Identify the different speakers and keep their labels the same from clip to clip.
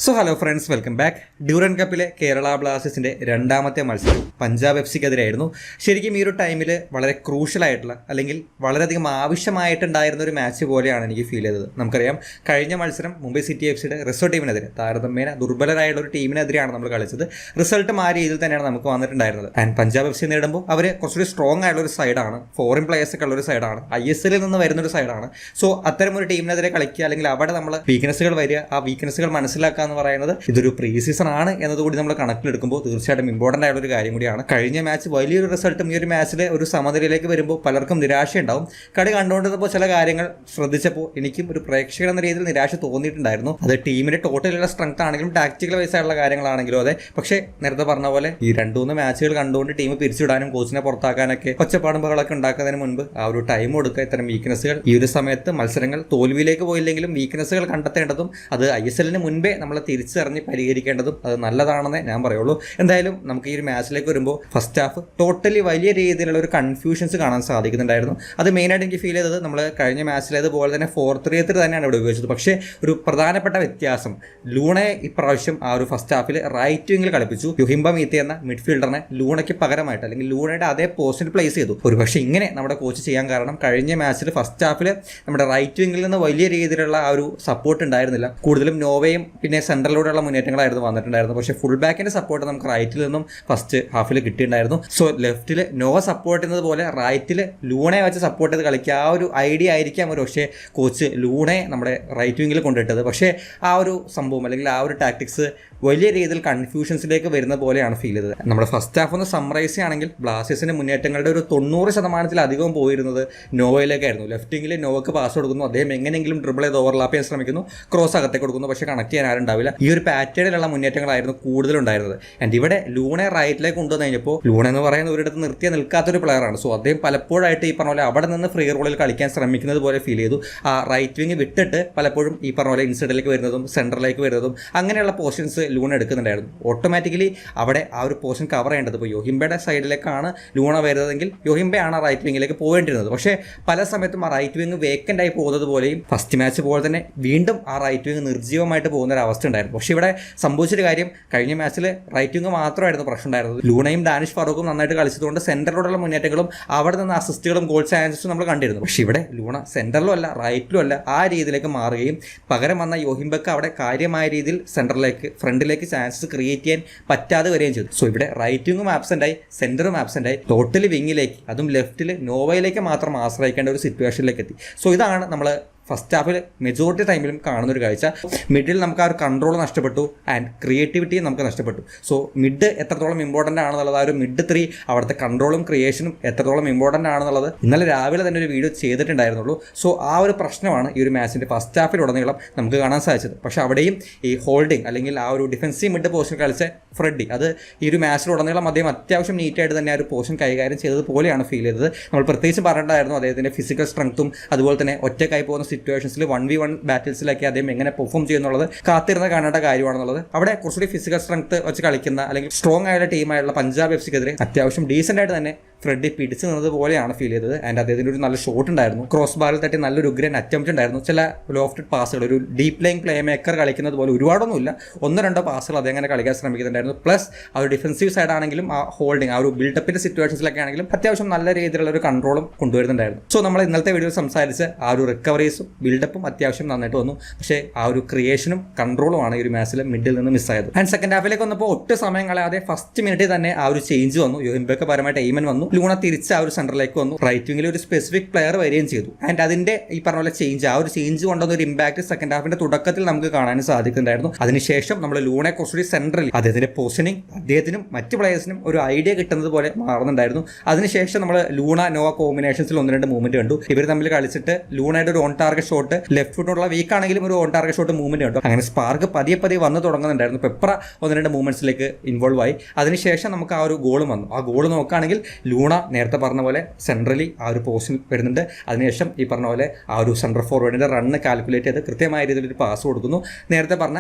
Speaker 1: So hello friends, welcome back. Durand കപ്പിലെ കേരള ബ്ലാസ്റ്റേഴ്സിൻ്റെ രണ്ടാമത്തെ മത്സരം പഞ്ചാബ് എഫ്സിക്കെതിരായിരുന്നു. ശരിക്കും ഈ ഒരു ടൈമിൽ വളരെ ക്രൂഷ്യലായിട്ടുള്ള അല്ലെങ്കിൽ വളരെയധികം ആവശ്യമായിട്ടുണ്ടായിരുന്ന ഒരു മാച്ച് പോലെയാണ് എനിക്ക് ഫീൽ ചെയ്തത്. നമുക്കറിയാം, കഴിഞ്ഞ മത്സരം മുംബൈ സിറ്റി എഫ്സിയുടെ റിസർവ് ടീമിനെതിരെ, താരതമ്യേന ദുർബലരായുള്ള ഒരു ടീമിനെതിരെയാണ് നമ്മൾ കളിച്ചത്. റിസൾട്ട് ആ രീതിയിൽ തന്നെയാണ് നമുക്ക് വന്നിട്ടുണ്ടായിരുന്നത്. ആൻഡ് പഞ്ചാബ് എഫ് സി നേടുമ്പോൾ അവർ കുറച്ചുകൂടി സ്ട്രോങ് ആയിട്ടുള്ള ഒരു സൈഡാണ്, ഫോറിൻ പ്ലേയേഴ്സൊക്കെ ഉള്ളൊരു സൈഡാണ്, ISL നിന്ന് വരുന്നൊരു സൈഡാണ്. സോ അത്തരം ഒരു ടീമിനെതിരെ കളിക്കുക, അല്ലെങ്കിൽ അവിടെ നമ്മൾ വീക്ക്നെസ്സുകൾ വരിക, ആ വീക്ക്നെസ്സുകൾ മനസ്സിലാക്കുക എന്ന് പറയുന്നത് ഇതൊരു പ്രീ സീസൺ ആണ് എന്നതുകൂടി നമ്മൾ കണക്കിലെടുക്കുമ്പോൾ തീർച്ചയായിട്ടും ഇമ്പോർട്ടൻ്റ് ആയിട്ടുള്ള ഒരു കാര്യം കൂടിയാണ്. കഴിഞ്ഞ മാച്ച് വലിയൊരു റിസൾട്ടും ഈ ഒരു മാച്ചിൽ ഒരു സമനിലയിലേക്ക് വരുമ്പോൾ പലർക്കും നിരാശയുണ്ടാവും. കളി കണ്ടുകൊണ്ടിരുന്നപ്പോൾ ചില കാര്യങ്ങൾ ശ്രദ്ധിച്ചപ്പോൾ എനിക്കും ഒരു പ്രേക്ഷകൻ എന്ന രീതിയിൽ നിരാശ തോന്നിയിട്ടുണ്ടായിരുന്നു. അത് ടീമിന്റെ ടോട്ടലുള്ള സ്ട്രെങ്ത് ആണെങ്കിലും ടാക്ടിക്കൽ വൈസ് ആയിട്ടുള്ള കാര്യങ്ങളാണെങ്കിലും അതെ. പക്ഷേ നേരത്തെ പറഞ്ഞ പോലെ ഈ 2-3 മാച്ചുകൾ കണ്ടുകൊണ്ട് ടീം പിരിച്ചുവിടാനും കോച്ചിനെ പുറത്താക്കാനൊക്കെ ഒച്ചപ്പാടും ബഹളമൊക്കെ ഉണ്ടാക്കുന്നതിന് മുൻപ് ആ ഒരു ടൈം കൊടുക്കുക. ഇത്തരം വീക്ക്നെസ്സുകൾ ഈ ഒരു സമയത്ത് മത്സരങ്ങൾ തോൽവിയിലേക്ക് പോയില്ലെങ്കിലും വീക്ക്നെസ്സുകൾ കണ്ടെത്തേണ്ടതും അത് ISLന് മുൻപേ നമ്മൾ തിരിച്ചറിഞ്ഞ് പരിഹരിക്കേണ്ടതും അത് നല്ലതാണെന്നേ ഞാൻ പറയുള്ളൂ. എന്തായാലും നമുക്ക് ഈ ഒരു മാച്ചിലേക്ക് വരുമ്പോൾ ഫസ്റ്റ് ഹാഫ് ടോട്ടലി വലിയ രീതിയിലുള്ള ഒരു കൺഫ്യൂഷൻസ് കാണാൻ സാധിക്കുന്നുണ്ടായിരുന്നു. അത് മെയിനായിട്ട് എനിക്ക് ഫീൽ ചെയ്തത് നമ്മൾ കഴിഞ്ഞ മാച്ചിലേതുപോലെ തന്നെ 4-3-3 തന്നെയാണ് ഇവിടെ ഉപയോഗിച്ചത്. പക്ഷേ ഒരു പ്രധാനപ്പെട്ട വ്യത്യാസം, ലൂണയെ ഇപ്രാവശ്യം ആ ഒരു ഫസ്റ്റ് ഹാഫിൽ റൈറ്റ് വിങ്ങിൽ കളിപ്പിച്ചു. യുഹിംബ മീത്തി എന്ന മിഡ്ഫീൽഡറിനെ ലൂണയ്ക്ക് പകരമായിട്ട് അല്ലെങ്കിൽ ലൂണയുടെ അതേ പോസ്റ്റിൽ പ്ലേസ് ചെയ്തു. ഒരു പക്ഷേ ഇങ്ങനെ നമ്മുടെ കോച്ച് ചെയ്യാൻ കാരണം കഴിഞ്ഞ മാച്ചിൽ ഫസ്റ്റ് ഹാഫിൽ നമ്മുടെ റൈറ്റ് വിങ്ങിൽ നിന്ന് വലിയ രീതിയിലുള്ള ആ ഒരു സപ്പോർട്ട് ഉണ്ടായിരുന്നില്ല. കൂടുതലും നോവയും പിന്നെ സെൻട്രലിലൂടെയുള്ള മുന്നേറ്റങ്ങളായിരുന്നു വന്നിട്ടുണ്ടായിരുന്നു. പക്ഷേ ഫുൾ ബാക്കിന്റെ സപ്പോർട്ട് നമുക്ക് റൈറ്റിൽ നിന്നും ഫസ്റ്റ് ഹാഫിൽ കിട്ടിയിട്ടുണ്ടായിരുന്നു. സോ ലെഫ്റ്റിൽ നോവ സപ്പോർട്ട് ചെയ്യുന്നത് പോലെ റൈറ്റിൽ ലൂണയെ വെച്ച് സപ്പോർട്ട് ചെയ്ത് കളിക്കുക, ആ ഒരു ഐഡിയ ആയിരിക്കാം ഒരു പക്ഷേ കോച്ച് ലൂണയെ നമ്മുടെ റൈറ്റ് വിങ്ങിൽ കൊണ്ടിട്ടത്. പക്ഷേ ആ ഒരു സംഭവം അല്ലെങ്കിൽ ആ ഒരു ടാക്ടിക്സ് വലിയ രീതിയിൽ കൺഫ്യൂഷൻസിലേക്ക് വരുന്ന പോലെയാണ് ഫീൽ ചെയ്തത്. നമ്മുടെ ഫസ്റ്റ് ഹാഫ് ഒന്ന് സമ്മറൈസ് ചെയ്യുകയാണെങ്കിൽ ബ്ലാസ്റ്റേഴ്സിന്റെ മുന്നേറ്റങ്ങളുടെ ഒരു 90% പോയിരുന്നത് നോവയിലേക്കായിരുന്നു. ലെഫ്റ്റ് വിങ്ങിൽ നോവക്ക് പാസ് കൊടുക്കുന്നു, അദ്ദേഹം എങ്ങനെയെങ്കിലും ഡ്രിബിൾ ചെയ്ത് ഓവർലാപ്പ് ചെയ്യാൻ ശ്രമിക്കുന്നു, ക്രോസ് അകത്തേക്ക് കൊടുക്കുന്നു, പക്ഷേ കണക്ട് ചെയ്യാൻ ആരുണ്ടാവില്ല. ഈ ഒരു പാറ്റേണിലുള്ള മുന്നേറ്റങ്ങളായിരുന്നു കൂടുതലുണ്ടായിരുന്നത്. ആൻഡ് ഇവിടെ ലൂണെ റൈറ്റിലേക്ക് കൊണ്ടുവന്നു കഴിഞ്ഞപ്പോൾ ലൂണ എന്ന് പറയുന്ന ഒരിടത്ത് നിൽക്കാത്തൊരു പ്ലെയറാണ്. സോ അദ്ദേഹം പലപ്പോഴായിട്ട് ഈ പറഞ്ഞ പോലെ അവിടെ നിന്ന് ഫ്രീ റോളിൽ കളിക്കാൻ ശ്രമിക്കുന്നത് പോലെ ഫീൽ ചെയ്തു. ആ റൈറ്റ് വിങ് വിട്ടിട്ട് പലപ്പോഴും ഈ പറഞ്ഞ പോലെ ഇൻസൈഡിലേക്ക് വരുന്നതും സെൻറ്ററിലേക്ക് വരുന്നതും അങ്ങനെയുള്ള പോർഷൻസ് ലൂണ എടുക്കുന്നുണ്ടായിരുന്നു. ഓട്ടോമാറ്റിക്കലി അവിടെ ആ ഒരു പോർഷൻ കവർ ചെയ്യേണ്ടത് ഇപ്പോൾ യോഹിംബയുടെ സൈഡിലേക്കാണ് ലൂണ വരുന്നതെങ്കിൽ യോഹിംബയാണ് ആ റൈറ്റ് വിങ്ങിലേക്ക് പോകേണ്ടിരുന്നത്. പക്ഷേ പല സമയത്തും ആ റൈറ്റ് വിങ് വേക്കൻ്റ് ആയി പോകുന്നത് പോലെയും ഫസ്റ്റ് മാച്ച് പോലെ തന്നെ വീണ്ടും ആ റൈറ്റ് വിങ് നിർജ്ജീവമായിട്ട് പോകുന്ന ഒരു അവസ്ഥ ഉണ്ടായിരുന്നു. പക്ഷേ ഇവിടെ സംഭവിച്ചൊരു കാര്യം, കഴിഞ്ഞ മാച്ചിൽ റൈറ്റ് വിങ് മാത്രമായിരുന്നു പ്രശ്നം ഉണ്ടായിരുന്നത്. ലൂണയും ഡാനിഷ് ഫാറൂഖും നന്നായിട്ട് കളിച്ചതുകൊണ്ട് സെൻറ്ററിലൂടെയുള്ള മുന്നേറ്റങ്ങളും അവിടെ നിന്ന് അസിസ്റ്റുകളും ഗോൾ ചാൻസസും നമ്മൾ കണ്ടിരുന്നു. പക്ഷേ ഇവിടെ ലൂണ സെൻറ്ററിലും അല്ല റൈറ്റിലും അല്ല ആ രീതിയിലേക്ക് മാറുകയും പകരം വന്ന യോഹിംബക്ക് അവിടെ കാര്യമായ രീതിയിൽ സെൻറ്ററിലേക്ക് ഫ്രണ്ടിലേക്ക് ചാൻസസ് ക്രിയേറ്റ് ചെയ്യാൻ പറ്റാതെ വരികയും ചെയ്തു. സോ ഇവിടെ റൈറ്റ് വിങ്ങും ആബ്സെൻ്റായി, സെൻറ്ററും ആബ്സെൻ്റായി, ടോട്ടലി വിങ്ങിലേക്ക്, അതും ലെഫ്റ്റിൽ നോവയിലേക്ക് മാത്രം ആശ്രയിക്കേണ്ട ഒരു സിറ്റുവേഷനിലേക്ക് എത്തി. സോ ഇതാണ് നമ്മൾ ഫസ്റ്റ് ഹാഫിൽ മെജോറിറ്റി ടൈമിലും കാണുന്നൊരു കാഴ്ച. മിഡിൽ നമുക്ക് ആ ഒരു കൺട്രോൾ നഷ്ടപ്പെട്ടു ആൻഡ് ക്രിയേറ്റിവിറ്റിയും നമുക്ക് നഷ്ടപ്പെട്ടു. സോ മിഡ് എത്രത്തോളം ഇമ്പോർട്ടൻ്റ് ആണെന്നുള്ളത്, ആ ഒരു മിഡ് 3 അവിടുത്തെ കൺട്രോളും ക്രിയേഷനും എത്രത്തോളം ഇമ്പോർട്ടൻ്റ് ആണെന്നുള്ളത് ഇന്നലെ രാവിലെ തന്നെ ഒരു വീഡിയോ ചെയ്തിട്ടുണ്ടായിരുന്നുള്ളൂ. സോ ആ ഒരു പ്രശ്നമാണ് ഈ ഒരു മാച്ചിൻ്റെ ഫസ്റ്റ് ഹാഫിലുടനീളം നമുക്ക് കാണാൻ സാധിച്ചത്. പക്ഷേ അവിടെയും ഈ ഹോൾഡിങ് അല്ലെങ്കിൽ ആ ഒരു ഡിഫൻസീവ് മിഡ് പോർഷൻ കളിച്ച ഫ്രെഡി, അത് ഈ ഒരു മാച്ചിലുടനീളം അദ്ദേഹം അത്യാവശ്യം നീറ്റായിട്ട് തന്നെ ആ ഒരു പോർഷൻ കൈകാര്യം ചെയ്തതുപോലെയാണ് ഫീൽ ചെയ്തത്. നമ്മൾ പ്രത്യേകിച്ച് പറഞ്ഞിട്ടുണ്ടായിരുന്നു അദ്ദേഹത്തിൻ്റെ ഫിസിക്കൽ സ്ട്രെങ്ത്തും അതുപോലെ തന്നെ ഒറ്റക്കായി പോകുന്ന സിറ്റുവേഷൻസിൽ 1v1 ബാറ്റിൽസിലൊക്കെ അദ്ദേഹം എങ്ങനെ പെർഫോം ചെയ്യുന്നുള്ളത് കാത്തിരുന്ന് കാണേണ്ട കാര്യമാണെന്നുള്ളത്. അവിടെ കുറച്ചുകൂടി ഫിസിക്കൽ സ്ട്രെങ്ത് വെച്ച് കളിക്കുന്ന അല്ലെങ്കിൽ സ്ട്രോങ് ആയുള്ള ടീമായുള്ള പഞ്ചാബ് എഫ്സിക്കെതിരെ അത്യാവശ്യം ഡീസൻ്റ് ആയിട്ട് തന്നെ ഫ്രെഡി പിടിച്ചു നിന്നത് പോലെയാണ് ഫീൽ ചെയ്തത്. ആൻഡ് അദ്ദേഹത്തിൻ്റെ ഒരു നല്ല ഷോട്ട് ഉണ്ടായിരുന്നു, ക്രോസ് ബാറിൽ തട്ടി നല്ലൊരു ഉഗ്രൻ അറ്റംപ്റ്റ് ഉണ്ടായിരുന്നു. ചില ലോഫ്റ്റഡ് പാസുകൾ, ഒരു ഡീപ് ലൈൻ പ്ലേ മേക്കർ കളിക്കുന്നത് പോലെ ഒരുപാടൊന്നുമില്ല, 1-2 പാസുകൾ അതങ്ങനെ കളിക്കാൻ ശ്രമിക്കുന്നുണ്ടായിരുന്നു. പ്ലസ് ആ ഒരു ഡിഫൻസീവ് സൈഡ് ആണെങ്കിലും ആ ഹോൾഡിങ്, ആ ഒരു ബിൽഡപ്പിൻ്റെ സിറ്റുവേഷൻസിലൊക്കെ ആണെങ്കിലും അത്യാവശ്യം നല്ല രീതിയിലുള്ള ഒരു കൺട്രോളും കൊണ്ടുവരുന്നുണ്ടായിരുന്നു. സോ നമ്മൾ ഇന്നലത്തെ വീഡിയോയിൽ സംസാരിച്ച് ആ ഒരു റിക്കവറീസും ബിൽഡപ്പും അത്യാവശ്യം നന്നായിട്ട് വന്നു. പക്ഷേ ആ ഒരു ക്രിയേഷനും കൺട്രോളുമാണ് ഈ ഒരു മാച്ചിൽ മിഡിൽ നിന്ന് മിസ്സായത്. ആൻഡ് സെക്കൻഡ് ഹാഫിലേക്ക് വന്നപ്പോൾ ഒട്ടും സമയം കളയാതെ ഫസ്റ്റ് മിനിറ്റിൽ തന്നെ ആ ഒരു ചേഞ്ച് വന്നു. യോഹിംബയ്ക്ക് പരമായിട്ട് എയ്മൻ വന്നു, ലൂണ തിരിച്ച് ആ ഒരു സെൻറ്ററിലേക്ക് വന്നു, റൈറ്റ് വിങ്ങിൽ ഒരു സ്പെസിഫിക് പ്ലെയർ വരികയും ചെയ്തു. ആൻഡ് അതിൻ്റെ ഈ പറഞ്ഞ പോലെ ചേഞ്ച്, ആ ഒരു ചേഞ്ച് കൊണ്ടുവന്ന ഒരു ഇമ്പാക്ട് സെക്കൻഡ് ഹാഫിന്റെ തുടക്കത്തിൽ നമുക്ക് കാണാൻ സാധിക്കുന്നുണ്ടായിരുന്നു. അതിനുശേഷം നമ്മൾ ലൂണെ കുറച്ചുകൂടി സെൻട്രലി അദ്ദേഹത്തിന്റെ പൊസിഷനിങ് അദ്ദേഹത്തിനും മറ്റ് പ്ലേയേഴ്സിനും ഒരു ഐഡിയ കിട്ടുന്നത് പോലെ മാറുന്നുണ്ടായിരുന്നു. അതിനുശേഷം നമ്മൾ ലൂണ നോവ കോമ്പിനേഷൻസിൽ 1-2 മൂവ്മെന്റ് കണ്ടു. ഇവർ തമ്മിൽ കളിച്ചിട്ട് ലൂണയുടെ ഒരു ഓൺ ടാർഗറ്റ് ഷോട്ട്, ലെഫ്റ്റ് ഫുട്ടിനുള്ള വീക്ക് ആണെങ്കിലും ഒരു ഓൺ ടാർഗറ്റ് ഷോട്ട് മൂവ്മെന്റ് കണ്ടു. അങ്ങനെ സ്പാർക്ക് പതിയെ വന്ന് തുടങ്ങുന്നുണ്ടായിരുന്നു. പെപ്ര 1-2 മൂവ്മെന്റ്സിലേക്ക് ഇൻവോൾവ് ആയി. അതിനുശേഷം നമുക്ക് ആ ഒരു ഗോളും വന്നു. ആ ഗോൾ നോക്കുകയാണെങ്കിൽ ലൂണ ലൂണ നേരത്തെ പറഞ്ഞ പോലെ സെൻട്രലി ആ ഒരു പോസ്റ്റിൽ വരുന്നുണ്ട്. അതിനുശേഷം ഈ പറഞ്ഞ പോലെ ആ ഒരു സെൻട്രൽ ഫോർവേഡിൻ്റെ റണ്ണ് കാൽക്കുലേറ്റ് ചെയ്ത് കൃത്യമായ രീതിയിൽ ഒരു പാസ് കൊടുക്കുന്നു. നേരത്തെ പറഞ്ഞ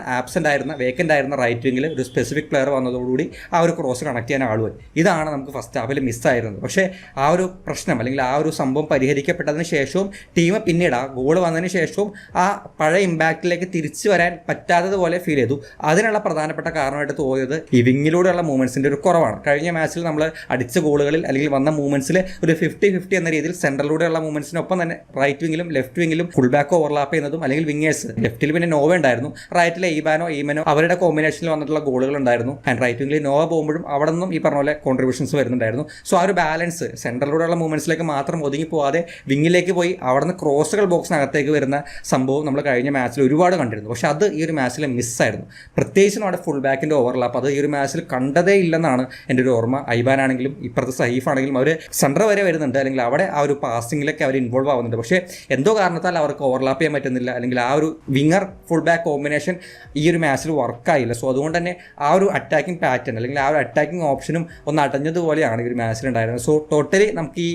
Speaker 1: വേക്കൻ്റ് ആയിരുന്ന റൈറ്റ് വിങ്ങിൽ ഒരു സ്പെസിഫിക് പ്ലെയർ വന്നതോടുകൂടി ആ ഒരു ക്രോസ് കണക്ട് ചെയ്യാൻ ആളുമായി. ഇതാണ് നമുക്ക് ഫസ്റ്റ് ഹാഫിൽ മിസ്സായിരുന്നത്. പക്ഷേ ആ ഒരു പ്രശ്നം അല്ലെങ്കിൽ ആ ഒരു സംഭവം പരിഹരിക്കപ്പെട്ടതിന് ശേഷവും ടീം പിന്നീട് ആ ഗോൾ വന്നതിന് ശേഷവും ആ പഴയ ഇമ്പാക്റ്റിലേക്ക് തിരിച്ചു വരാൻ പറ്റാത്തതുപോലെ ഫീൽ ചെയ്തു. അതിനുള്ള പ്രധാനപ്പെട്ട കാരണമായിട്ട് തോന്നിയത് ഈ വിങ്ങിലൂടെയുള്ള മൂവ്മെൻറ്റ്സിൻ്റെ ഒരു കുറവാണ്. കഴിഞ്ഞ മാച്ചിൽ നമ്മൾ അടിച്ച ഗോളുകളിൽ അല്ലെങ്കിൽ വന്ന മൂവ്മെൻറ്റ്സിൽ ഒരു 50-50 എന്ന രീതിയിൽ സെൻട്രലിലൂടെയുള്ള മൂവ്മെൻറ്റ്സിനൊപ്പം തന്നെ റൈറ്റ് വിങ്ങിലും ലെഫ്റ്റ് വിങ്ങിലും ഫുൾ ബാക്ക് ഓവർലാപ്പ് ചെയ്യുന്നതും അല്ലെങ്കിൽ വിങ്ങേഴ്സ് ലെഫ്റ്റിൽ പിന്നെ നോവ ഉണ്ടായിരുന്നു, റൈറ്റിലെ ഈമനോ അവരുടെ കോമ്പിനേഷനിൽ വന്നിട്ടുള്ള ഗോളുകൾ ഉണ്ടായിരുന്നു. ആൻഡ് റൈറ്റ് വിങ്ങിൽ നോവ പോകുമ്പോഴും അവിടെ നിന്നും ഈ പറഞ്ഞ പോലെ കോൺട്രിബ്യൂഷൻസ് വരുന്നുണ്ടായിരുന്നു. സോ ആ ഒരു ബാലൻസ് സെൻട്രലിലൂടെയുള്ള മൂവ്മെൻറ്റ്സിലേക്ക് മാത്രം ഒതുങ്ങി പോകാതെ വിങ്ങിലേക്ക് പോയി അവിടെ നിന്ന് ക്രോസുകൾ ബോക്സിനകത്തേക്ക് വരുന്ന സംഭവം നമ്മൾ കഴിഞ്ഞ മാച്ചിൽ ഒരുപാട് കണ്ടിരുന്നു. പക്ഷേ അത് ഈ ഒരു മാച്ചിൽ മിസ്സായിരുന്നു. പ്രത്യേകിച്ച് നമ്മുടെ ഫുൾ ബാക്കിൻ്റെ ഓവർലാപ്പ് അത് ഈ ഒരു മാച്ചിൽ കണ്ടതേ ഇല്ലെന്നാണ് എൻ്റെ ഒരു ഓർമ്മ. ഐബാൻ ആണെങ്കിലും ഇപ്പുറത്തെ സഹീഫ് ആണെങ്കിലും അവർ സെൻറ്റർ വരെ വരുന്നുണ്ട്, അല്ലെങ്കിൽ അവിടെ ആ ഒരു പാസിങ്ങിലൊക്കെ അവർ ഇൻവോൾവ് ആവുന്നുണ്ട്. പക്ഷേ എന്തോ കാരണത്താൽ അവർക്ക് ഓവർലാപ്പ് ചെയ്യാൻ പറ്റുന്നില്ല, അല്ലെങ്കിൽ ആ ഒരു വിങ്ങർ ഫുൾ ബാക്ക് കോമ്പിനേഷൻ ഈ ഒരു മാച്ചിൽ വർക്കായില്ല. സോ അതുകൊണ്ട് തന്നെ ആ ഒരു അറ്റാക്കിംഗ് പാറ്റേൺ അല്ലെങ്കിൽ ആ ഒരു അറ്റാക്കിംഗ് ഓപ്ഷനും ഒന്ന് അടഞ്ഞതുപോലെയാണ് ഈ ഒരു മാച്ചിൽ ഉണ്ടായിരുന്നത്. സോ ടോട്ടലി നമുക്ക് ഈ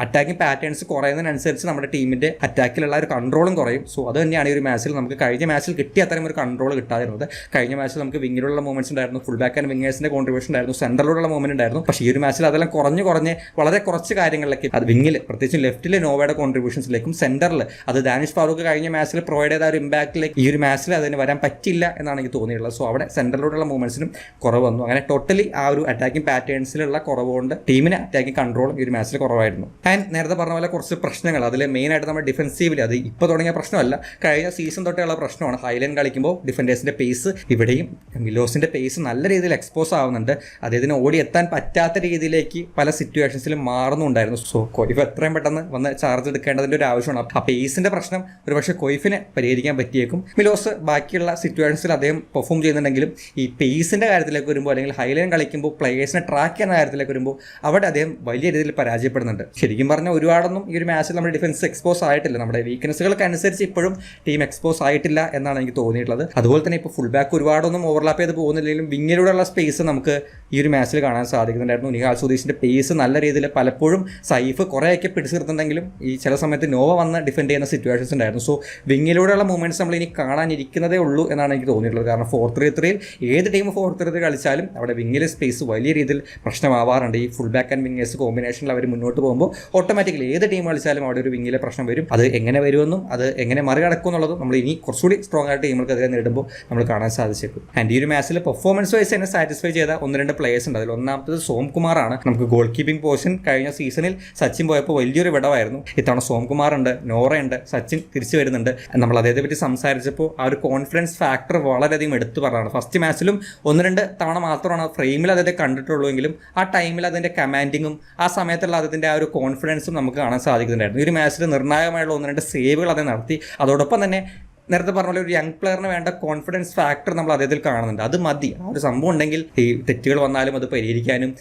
Speaker 1: അറ്റാക്കിംഗ് പാറ്റേൺസ് കുറയുന്നതിനനുസരിച്ച് നമ്മുടെ ടീമിൻ്റെ അറ്റാക്കിലുള്ള ഒരു കൺട്രോളും കുറയും. സോ അത് തന്നെയാണ് ഈ ഒരു മാച്ചിൽ നമുക്ക് കഴിഞ്ഞ മാച്ചിൽ കിട്ടിയ അത്തരം ഒരു കൺട്രോൾ കിട്ടാതിരുന്നത്. കഴിഞ്ഞ മാച്ചിൽ നമുക്ക് വിങ്ങിലുള്ള മൂവ്മെൻറ്റ്സ് ഉണ്ടായിരുന്നു, ഫുൾ ബാക്ക് ആൻഡ് വിങ്ങേഴ്സിൻ്റെ കോൺട്രിബ്യൂഷൻ ഉണ്ടായിരുന്നു, സെൻട്രലിലുള്ള മൂവ്മെൻറ്റ് ഉണ്ടായിരുന്നു. പക്ഷേ ഈ ഒരു മാച്ചിൽ അതെല്ലാം കുറഞ്ഞ് വളരെ കുറച്ച് കാര്യങ്ങളിലേക്ക് അത് വിങ്ങിൽ പ്രത്യേകിച്ചും ലെഫ്റ്റിലെ നോവയുടെ കോൺട്രിബ്യൂഷൻസിലേക്കും സെൻറ്ററിൽ അത് ദാനിഷ് ഫാറൂഖ് കഴിഞ്ഞ മാച്ചിൽ പ്രൊവൈഡ് ചെയ്ത ഒരു ഇമ്പാക്റ്റിലേക്ക് ഈ ഒരു മാച്ചിൽ അതിന് വരാൻ പറ്റില്ല എന്നാണ് എനിക്ക് തോന്നിയിട്ടുള്ളത്. സോ അവിടെ സെൻട്രലിലൂടെയുള്ള മൂവ്മെൻറ്റ്സിനും കുറവ് വന്നു. അങ്ങനെ ടോട്ടലി ആ ഒരു അറ്റാക്കിംഗ് പാറ്റേൺസിലുള്ള കുറവുകൊണ്ട് ടീമിന് അറ്റാക്കിംഗ് കൺട്രോളും ഈ ഒരു മാച്ചിൽ കുറവായിരുന്നു. ആൻഡ് നേരത്തെ പറഞ്ഞ പോലെ കുറച്ച് പ്രശ്നങ്ങൾ അതിൽ മെയിനായിട്ട് നമ്മുടെ ഡിഫൻസീവിൽ അത് ഇപ്പോൾ തുടങ്ങിയ പ്രശ്നമല്ല, കഴിഞ്ഞ സീസൺ തൊട്ടുള്ള പ്രശ്നമാണ്. ഹൈലൈൻ കളിക്കുമ്പോൾ ഡിഫൻഡേഴ്സിൻ്റെ പേസ് ഇവിടെയും മിലോസിൻ്റെ പേസ് നല്ല രീതിയിൽ എക്സ്പോസ് ആവുന്നുണ്ട്. അദ്ദേഹത്തിന് ഓടിയെത്താൻ പറ്റാത്ത രീതിയിലേക്ക് പല സിറ്റുവേഷൻസിലും മാറുന്നുണ്ടായിരുന്നു. സോ കൊയ്ഫ് എത്രയും പെട്ടെന്ന് വന്ന് ചാർജ് എടുക്കേണ്ടതിൻ്റെ ഒരു ആവശ്യമാണ്. ആ പേസിൻ്റെ പ്രശ്നം ഒരുപക്ഷെ കൊയ്ഫിനെ പരിഹരിക്കാൻ പറ്റിയേക്കും. മിലോസ് ബാക്കിയുള്ള സിറ്റുവേഷൻസിൽ അദ്ദേഹം പെർഫോം ചെയ്യുന്നുണ്ടെങ്കിലും ഈ പേസിൻ്റെ കാര്യത്തിലേക്ക് വരുമ്പോൾ അല്ലെങ്കിൽ ഹൈലൈൻ കളിക്കുമ്പോൾ പ്ലേയേഴ്സിനെ ട്രാക്ക് ചെയ്യുന്ന കാര്യത്തിലേക്ക് വരുമ്പോൾ അവിടെ അദ്ദേഹം വലിയ രീതിയിൽ പരാജയപ്പെടുന്നുണ്ട്. ശരിക്കും പറഞ്ഞാൽ ഒരുപാടൊന്നും ഈ ഒരു മാച്ചിൽ നമ്മുടെ ഡിഫൻസ് എക്സ്പോസ് ആയിട്ടില്ല. നമ്മുടെ വീക്ക്നെസ്സുകൾക്ക് അനുസരിച്ച് ഇപ്പോഴും ടീം എക്സ്പോസ് ആയിട്ടില്ല എന്നാണ് എനിക്ക് തോന്നിയിട്ടുള്ളത്. അതുപോലെ തന്നെ ഇപ്പോൾ ഫുൾ ബാക്ക് ഒരുപാടൊന്നും ഓവർലാപ്പ് ചെയ്ത് പോകുന്നില്ലെങ്കിലും വിങ്ങിലൂടെയുള്ള സ്പേസ് നമുക്ക് ഈ ഒരു മാച്ചിൽ കാണാൻ സാധിക്കുന്നുണ്ടായിരുന്നു. നിഹാൽ സുധീഷിൻ്റെ പേസ് നല്ല രീതിയിൽ പലപ്പോഴും സൈഫ് കുറേയൊക്കെ പിടിച്ചു നിർത്തുന്നുണ്ടെങ്കിലും ഈ ചില സമയത്ത് നോവ വന്ന് ഡിഫെൻഡ് ചെയ്യുന്ന സിറ്റുവേഷൻസ് ഉണ്ടായിരുന്നു. സോ വിങ്ങിലൂടെയുള്ള മൂവ്മെൻറ്റ്സ് നമ്മൾ ഇനി കാണാനിരിക്കുന്നതേ ഉള്ളൂ എന്നാണ് എനിക്ക് തോന്നിയിട്ടുള്ളത്. കാരണം 4-3-3 ഏത് ടീം 4-3-3 കളിച്ചാലും അവിടെ വിങ്ങിലെ സ്പേസ് വലിയ രീതിയിൽ പ്രശ്നമാവാറുണ്ട്. ഈ ഫുൾ ബാക്ക് ആൻഡ് വിങ്ങേഴ്സ് കോമ്പിനേഷനിൽ അവർ മുന്നോട്ട് പോകുമ്പോൾ ഓട്ടോമാറ്റിക്കലി ഏത് ടീം കളിച്ചാലും അവിടെ ഒരു വിങ്ങിലെ പ്രശ്നം വരും. അത് എങ്ങനെ വരുമെന്നും അത് എങ്ങനെ മറികടക്കും എന്നുള്ളതും നമ്മൾ ഇനി കുറച്ചുകൂടി സ്ട്രോങ് ആയിട്ട് ടീമുകൾക്കെതിരെ നേരിടുമ്പോൾ നമ്മൾ കാണാൻ സാധിച്ചേക്കും. ആൻഡ് ഈ ഒരു മാച്ചിൽ പെർഫോമൻസ് വൈസ് എന്നെ സാറ്റിസ്ഫൈ ചെയ്ത 1-2 പ്ലേയേഴ്സ് ഉണ്ട്. അതിൽ ഒന്നാമത്തത് സോംകുമാറാണ്. നമുക്ക് ഗോൾ കീപ്പിംഗ് പൊസിഷൻ കഴിഞ്ഞ സീസണിൽ സച്ചിൻ പോയപ്പോൾ വലിയൊരു വിടവായിരുന്നു. ഇത്തവണ സോംകുമാറുണ്ട്, നോറയുണ്ട്, സച്ചിൻ തിരിച്ചു വരുന്നുണ്ട്. നമ്മൾ അദ്ദേഹത്തെ പറ്റി സംസാരിച്ചപ്പോൾ ആ ഒരു കോൺഫിഡൻസ് ഫാക്ടർ വളരെയധികം എടുത്തു പറഞ്ഞതാണ്. ഫസ്റ്റ് മാച്ചിലും 1-2 തവണ മാത്രമാണ് ഫ്രെയിമിൽ അദ്ദേഹത്തെ കണ്ടിട്ടുള്ളൂ എങ്കിലും ആ ടൈമിൽ അതിൻ്റെ കമാൻഡിങ്ങും ആ സമയത്തുള്ള അദ്ദേഹത്തിൻ്റെ ആ ഒരു കോൺഫിഡൻസും നമുക്ക് കാണാൻ സാധിക്കുന്നുണ്ടായിരുന്നു. ഈ ഒരു മാച്ചിൽ നിർണായകമായുള്ള 1-2 സേവുകൾ അദ്ദേഹം നടത്തി. അതോടൊപ്പം തന്നെ നേരത്തെ പറഞ്ഞ പോലെ ഒരു യങ് പ്ലെയറിന് വേണ്ട കോൺഫിഡൻസ് ഫാക്ടർ നമ്മൾ അദ്ദേഹത്തിൽ കാണുന്നുണ്ട്. അത് മതി. ആ ഒരു സംഭവം ഉണ്ടെങ്കിൽ ഈ തെറ്റുകൾ വന്നാലും അത് പരിഹരിക്കാനും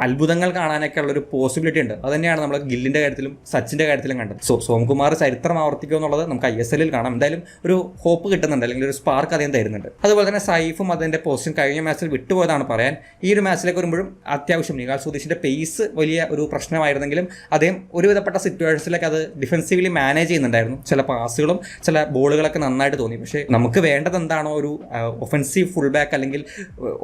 Speaker 1: അത്ഭുതങ്ങൾ കാണാനൊക്കെ ഉള്ളൊരു പോസിബിലിറ്റി ഉണ്ട്. അത് തന്നെയാണ് നമ്മൾ ഗില്ലിൻ്റെ കാര്യത്തിലും സച്ചിൻ്റെ കാര്യത്തിലും കണ്ടത്. സോ സോംകുമാർ ചരിത്രം ആവർത്തിക്കുക എന്നുള്ളത് നമുക്ക് ISL കാണാം. എന്തായാലും ഒരു ഹോപ്പ് കിട്ടുന്നുണ്ട്, അല്ലെങ്കിൽ ഒരു സ്പാർക്ക് അദ്ദേഹം തരുന്നുണ്ട്. അതുപോലെ തന്നെ സൈഫും അതിൻ്റെ പൊസിഷൻ കഴിഞ്ഞ മാച്ചിൽ വിട്ടുപോയതാണ് പറയാൻ. ഈ ഒരു മാച്ചിലേക്ക് വരുമ്പോഴും അത്യാവശ്യം നിഹാൽ സുധീഷിൻ്റെ പേസ് വലിയ ഒരു പ്രശ്നമായിരുന്നെങ്കിലും അദ്ദേഹം ഒരുവിധപ്പെട്ട സിറ്റുവേഷൻസിലേക്ക് അത് ഡിഫെൻസീവ്ലി മാനേജ് ചെയ്യുന്നുണ്ടായിരുന്നു. ചില പാസുകളും ചില ബോളുകളൊക്കെ നന്നായിട്ട് തോന്നി. പക്ഷേ നമുക്ക് വേണ്ടത് എന്താണോ ഒരു ഒഫൻസീവ് ഫുൾ ബാക്ക് അല്ലെങ്കിൽ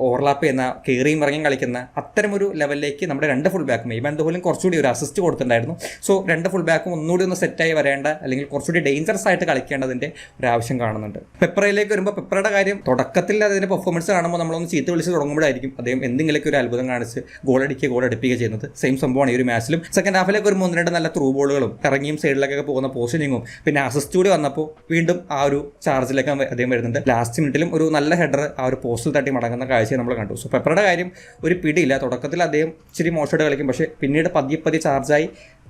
Speaker 1: ഓവർലാപ്പ് ചെയ്യുന്ന കയറിയും ഇറങ്ങിയും കളിക്കുന്ന അത്തരമൊരു ലെവലിലേക്ക് നമ്മുടെ 2 ഫുൾ ബാക്കും ഇവാൻ ദോഹലും കുറച്ചുകൂടി ഒരു അസിസ്റ്റ് കൊടുത്തിട്ടുണ്ടായിരുന്നു. സോ 2 ഫുൾ ബാക്കും ഒന്നുകൂടി ഒന്ന് സെറ്റായി വരേണ്ട അല്ലെങ്കിൽ കുറച്ചുകൂടി ഡേഞ്ചറസ് ആയിട്ട് കളിക്കേണ്ടതിൻ്റെ ഒരു ആവശ്യം കാണുന്നുണ്ട്. പെപ്പറയിലേക്ക് വരുമ്പോൾ പെപ്പറയുടെ കാര്യം തുടക്കത്തിൽ അതിൻ്റെ പെർഫോമൻസ് കാണുമ്പോൾ നമ്മളൊന്ന് ചീത്ത വിളിച്ച് തുടങ്ങുമ്പോഴായിരിക്കും അദ്ദേഹം എന്തെങ്കിലുമൊക്കെ ഒരു അത്ഭുതം കാണിച്ച് ഗോൾ അടിപ്പിക്കുക ചെയ്യുന്നത്. സെയിം സംഭവമാണ് ഈ ഒരു മാച്ചിലും. സെക്കൻഡ് ഹാഫിലേക്ക് ഒരു 1-2 നല്ല ത്രൂ ബോളുകളും ഇറങ്ങിയും സൈഡിലേക്കൊക്കെ പോകുന്ന പോസിഷനിങ്ങും പിന്നെ അസിസ്റ്റ് കൂടി വന്നപ്പോൾ വീണ്ടും ആ ഒരു ചാർജിലേക്ക് അദ്ദേഹം വരുന്നുണ്ട്. ലാസ്റ്റ് മിനിറ്റിലും ഒരു നല്ല ഹെഡർ ആ ഒരു പോസ്റ്റിൽ തട്ടി മടങ്ങുന്ന കാഴ്ചയെ നമ്മൾ കണ്ടു. സോ പെപ്പറുടെ കാര്യം ഒരു പിടിയില്ല. തുടക്കത്തിൽ അദ്ദേഹം ഇച്ചിരി മോശമായിട്ട് കളിക്കും, പക്ഷേ പിന്നീട് പതിയെ ചാർജായി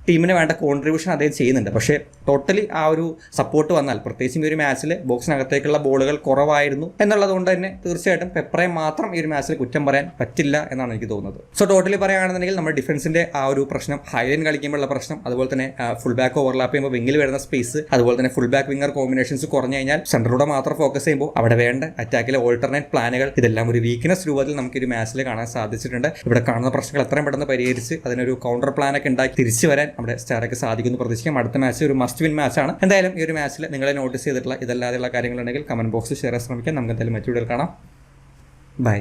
Speaker 1: ടീമിന് വേണ്ട കോൺട്രിബ്യൂഷൻ അദ്ദേഹം ചെയ്യുന്നുണ്ട്. പക്ഷേ ടോട്ടലി ആ ഒരു സപ്പോർട്ട് വന്നാൽ, പ്രത്യേകിച്ചും ഈ ഒരു മാച്ചിൽ ബോക്സിനകത്തേക്കുള്ള ബോളുകൾ കുറവായിരുന്നു എന്നുള്ളത് കൊണ്ട് തന്നെ തീർച്ചയായിട്ടും പെപ്രയെ മാത്രം ഈ ഒരു മാച്ചിൽ കുറ്റം പറയാൻ പറ്റില്ല എന്നാണ് എനിക്ക് തോന്നുന്നത്. സോ ടോട്ടലി പറയുകയാണെന്നുണ്ടെങ്കിൽ നമ്മുടെ ഡിഫൻസിന്റെ ആ ഒരു പ്രശ്നം, ഹൈലൈൻ കളിക്കുമ്പോഴുള്ള പ്രശ്നം, അതുപോലെ തന്നെ ഫുൾ ബാക്ക് ഓവർലാപ്പ് ചെയ്യുമ്പോൾ വിങ്ങിൽ വരുന്ന സ്പേസ്, അതുപോലെ തന്നെ ഫുൾ ബാക്ക് വിങ്ങർ കോമ്പിനേഷൻസ് കുറഞ്ഞു കഴിഞ്ഞാൽ സെൻറ്ററിലൂടെ മാത്രം ഫോക്കസ് ചെയ്യുമ്പോൾ അവിടെ വേണ്ട അറ്റാക്കിലെ ഓൾട്ടർനേറ്റ് പ്ലാനുകൾ, ഇതെല്ലാം ഒരു വീക്ക്നെസ് രൂപത്തിൽ നമുക്ക് ഒരു മാച്ചിൽ കാണാൻ സാധിച്ചിട്ടുണ്ട്. ഇവിടെ കാണുന്ന പ്രശ്നങ്ങൾ എത്രയും പെട്ടെന്ന് പരിഹരിച്ച് അതിനൊരു കൗണ്ടർ പ്ലാനൊക്കെ ഉണ്ടാക്കി തിരിച്ചു വരാൻ നമ്മുടെ സ്റ്റാർക്ക് സാധിക്കുമെന്ന് പ്രതീക്ഷിക്കാം. അടുത്ത മാച്ച് ഒരു മസ്റ്റ് വിൻ മാച്ചാണ്. എന്തായാലും ഈ ഒരു മാച്ചിൽ നിങ്ങളെ നോട്ടീസ് ചെയ്തിട്ടുള്ള ഇതല്ലാതെയുള്ള കാര്യങ്ങളുണ്ടെങ്കിൽ കമന്റ് ബോക്സിൽ ഷെയർ ചെയ്യാൻ ശ്രമിക്കാം. നമുക്ക് എന്തായാലും മറ്റു വീഡിയോയിൽ കാണാം. ബൈ.